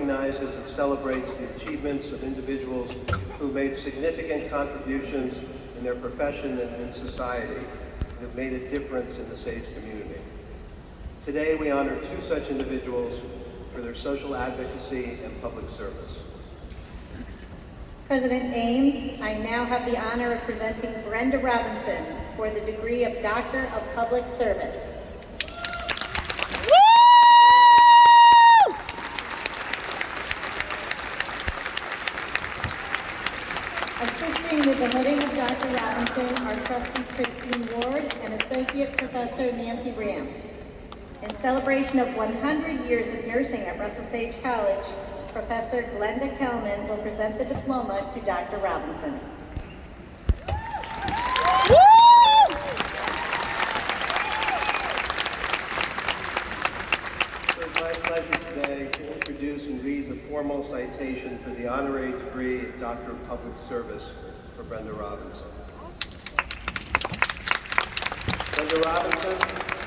recognizes and celebrates the achievements of individuals who made significant contributions in their profession and in society and have made a difference in the Sage community. Today, we honor two such individuals for their social advocacy and public service. President Ames, I now have the honor of presenting Brenda Robinson for the degree of Doctor of Public Service. Assisting with the heading of Dr. Robinson are Trustee Christine Ward and Associate Professor Nancy Rampt. In celebration of 100 years of nursing at Russell Sage College, Professor Glenda Kelman will present the diploma to Dr. Robinson. It's my pleasure today to introduce and read the formal citation for the honorary degree of Doctor of Public Service for Brenda Robinson. Brenda Robinson,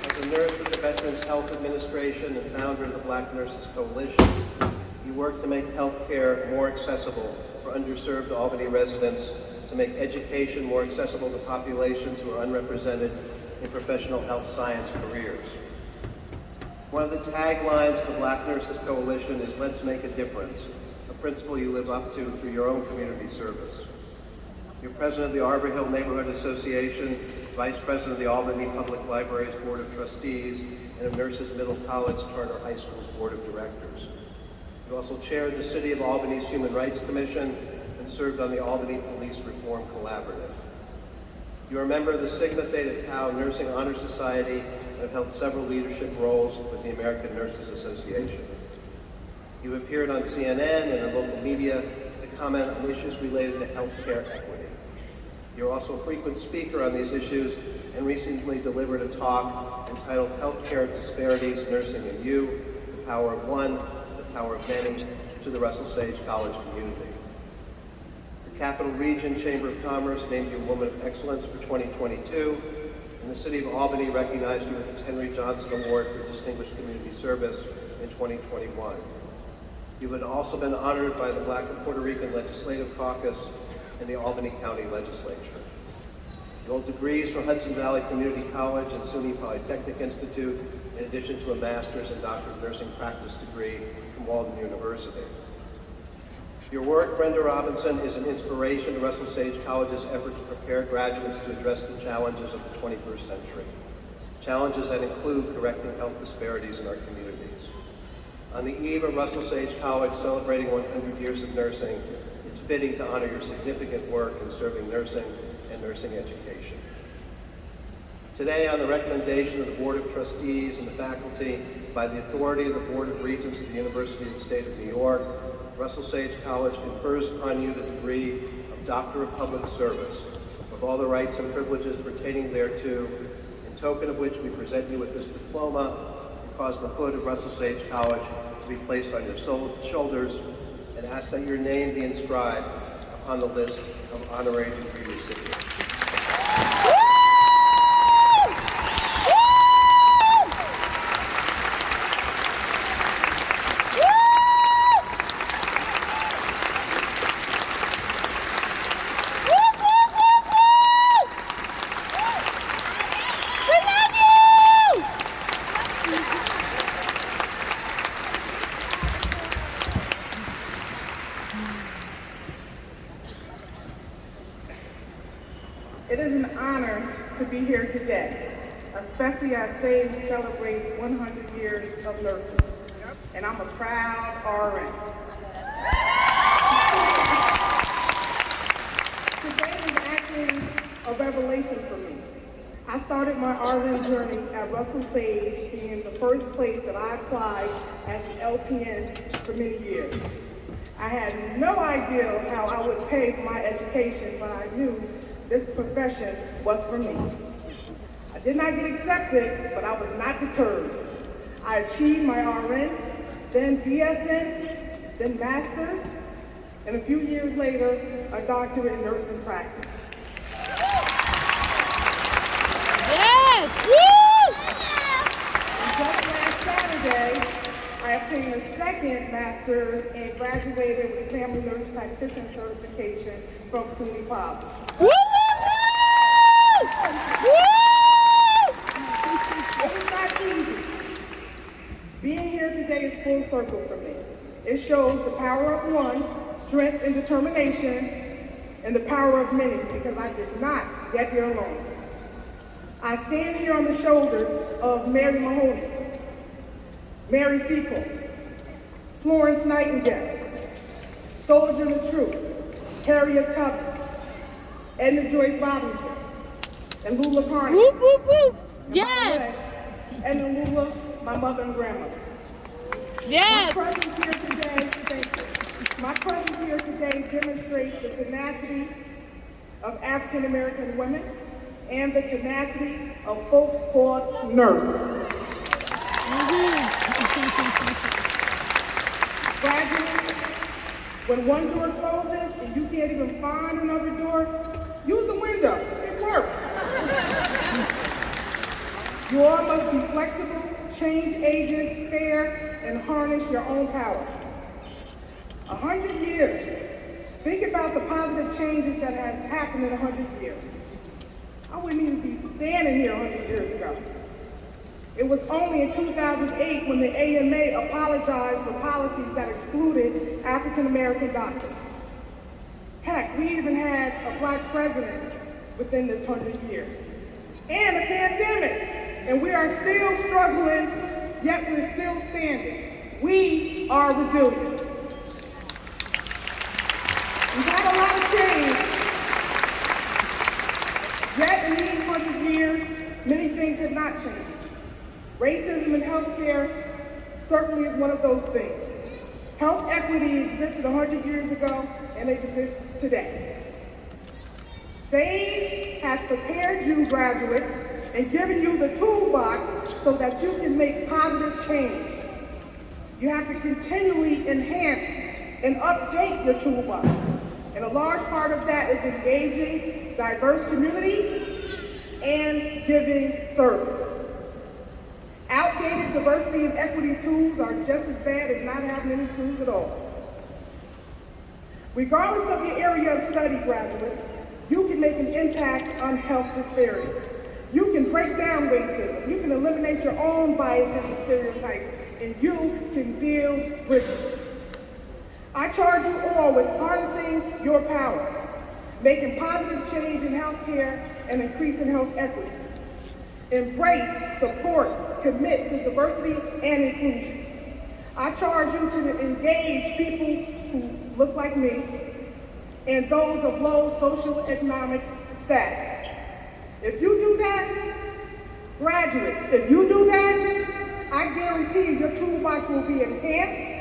as a nurse with the Veterans Health Administration and founder of the Black Nurses Coalition, you work to make health care more accessible for underserved Albany residents, to make education more accessible to populations who are unrepresented in professional health science careers. One of the taglines of the Black Nurses Coalition is "Let's make a difference," a principle you live up to through your own community service. You're president of the Arbor Hill Neighborhood Association, vice president of the Albany Public Library's Board of Trustees, and of Nurses Middle College Charter High School's Board of Directors. You also chaired the City of Albany's Human Rights Commission and served on the Albany Police Reform Collaborative. You are a member of the Sigma Theta Tau Nursing Honor Society and have held several leadership roles with the American Nurses Association. You appeared on CNN and in local media to comment on issues related to healthcare equity. You're also a frequent speaker on these issues and recently delivered a talk entitled "Healthcare Disparities, Nursing and You, the Power of One, the Power of Many," to the Russell Sage College community. The Capital Region Chamber of Commerce named you Woman of Excellence for 2022, and the City of Albany recognized you with its Henry Johnson Award for Distinguished Community Service in 2021. You've also been honored by the Black and Puerto Rican Legislative Caucus and the Albany County Legislature. You hold degrees from Hudson Valley Community College and SUNY Polytechnic Institute, in addition to a master's and doctor of nursing practice degree from Walden University. Your work, Brenda Robinson, is an inspiration to Russell Sage College's effort to prepare graduates to address the challenges of the 21st century, challenges that include correcting health disparities in our communities. On the eve of Russell Sage College celebrating 100 years of nursing, it's fitting to honor your significant work in serving nursing and nursing education. Today, on the recommendation of the Board of Trustees and the faculty, by the authority of the Board of Regents of the University of the State of New York, Russell Sage College confers upon you the degree of Doctor of Public Service, with all the rights and privileges pertaining thereto, in token of which we present you with this diploma and cause the hood of Russell Sage College to be placed on your shoulders, and ask that your name be inscribed upon the list of honorary degree recipients. It is an honor to be here today, especially as Sage celebrates 100 years of nursing, and I'm a proud RN. Today is actually a revelation for me. I started my RN journey at Russell Sage, being the first place that I applied as an LPN for many years. I had no idea how I would pay for my education, but I knew this profession was for me. I did not get accepted, but I was not deterred. I achieved my RN, then BSN, then master's, and a few years later, a doctorate in nursing practice. Yes! Woo! And just last Saturday, I obtained a second master's and graduated with family nurse practitioner certification from SUNY Pop. Woo! It was not easy. Being here today is full circle for me. It shows the power of one, strength and determination, and the power of many, because I did not get here alone. I stand here on the shoulders of Mary Mahoney, Mary Seacole, Florence Nightingale, Soldier of the Truth, Harriet Tubman, Edna Joyce Robinson, and Lula Carney. Whoop, whoop, whoop. And Yes. Edna Lula, my mother and grandmother. Yes. My presence here today, thank you. My presence here today demonstrates the tenacity of African American women and the tenacity of folks called nurses. Graduates, when one door closes and you can't even find another door, use the window. It works. You all must be flexible, change agents, fair, and harness your own power. 100 years. Think about the positive changes that have happened in 100 years. I wouldn't even be standing here 100 years ago. It was only in 2008 when the AMA apologized for policies that excluded African American doctors. Heck, we even had a black president within this 100 years. And a pandemic. And we are still struggling, yet we're still standing. We are resilient. We've had a lot of change. Yet in these 100 years, many things have not changed. Racism in healthcare certainly is one of those things. Health equity existed 100 years ago, and it exists today. SAGE has prepared you, graduates, and given you the toolbox so that you can make positive change. You have to continually enhance and update your toolbox. And a large part of that is engaging diverse communities and giving service. Outdated diversity and equity tools are just as bad as not having any tools at all. Regardless of your area of study, graduates, you can make an impact on health disparities. You can break down racism, you can eliminate your own biases and stereotypes, and you can build bridges. I charge you all with harnessing your power, making positive change in healthcare and increasing health equity. Embrace, support, commit to diversity and inclusion. I charge you to engage people who look like me and those of low socioeconomic status. If you do that, graduates, if you do that, I guarantee you your toolbox will be enhanced,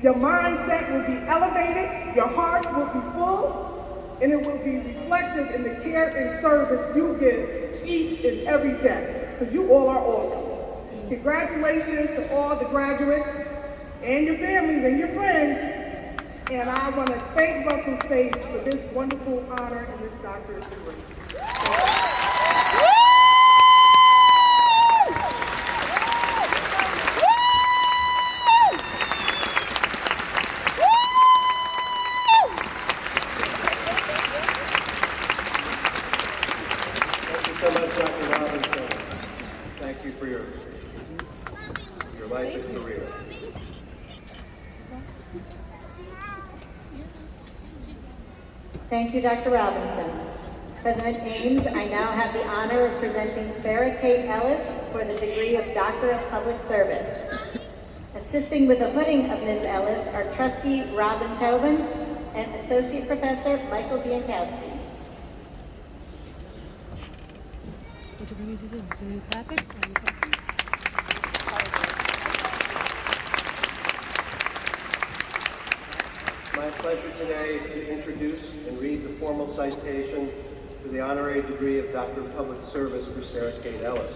your mindset will be elevated, your heart will be full, and it will be reflected in the care and service you give each and every day, because you all are awesome. Congratulations to all the graduates and your families and your friends, and I want to thank Russell Sage for this wonderful honor and this doctorate degree. Thank you so much, Dr. Robinson. Thank you for your life and career. Thank you, Dr. Robinson. President Ames, I now have the honor of presenting Sarah Kate Ellis for the degree of Doctor of Public Service. Assisting with the hooding of Ms. Ellis are Trustee Robin Tobin and Associate Professor Michael Biankowski. What are we going to do? Can you clap it? Can you clap it? My pleasure today to introduce and read the formal citation for the honorary degree of Doctor of Public Service for Sarah Kate Ellis.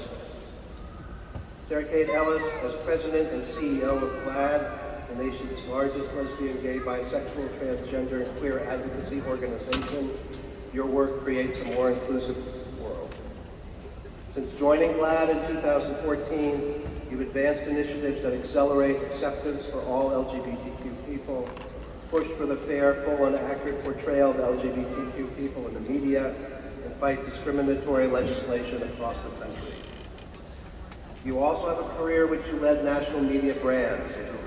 Sarah Kate Ellis, as President and CEO of GLAAD, the nation's largest lesbian, gay, bisexual, transgender, and queer advocacy organization, your work creates a more inclusive world. Since joining GLAAD in 2014, You've advanced initiatives that accelerate acceptance for all LGBTQ people, pushed for the fair, full, and accurate portrayal of LGBTQ people in the media, and fight discriminatory legislation across the country. You also have a career in which you led national media brands, a career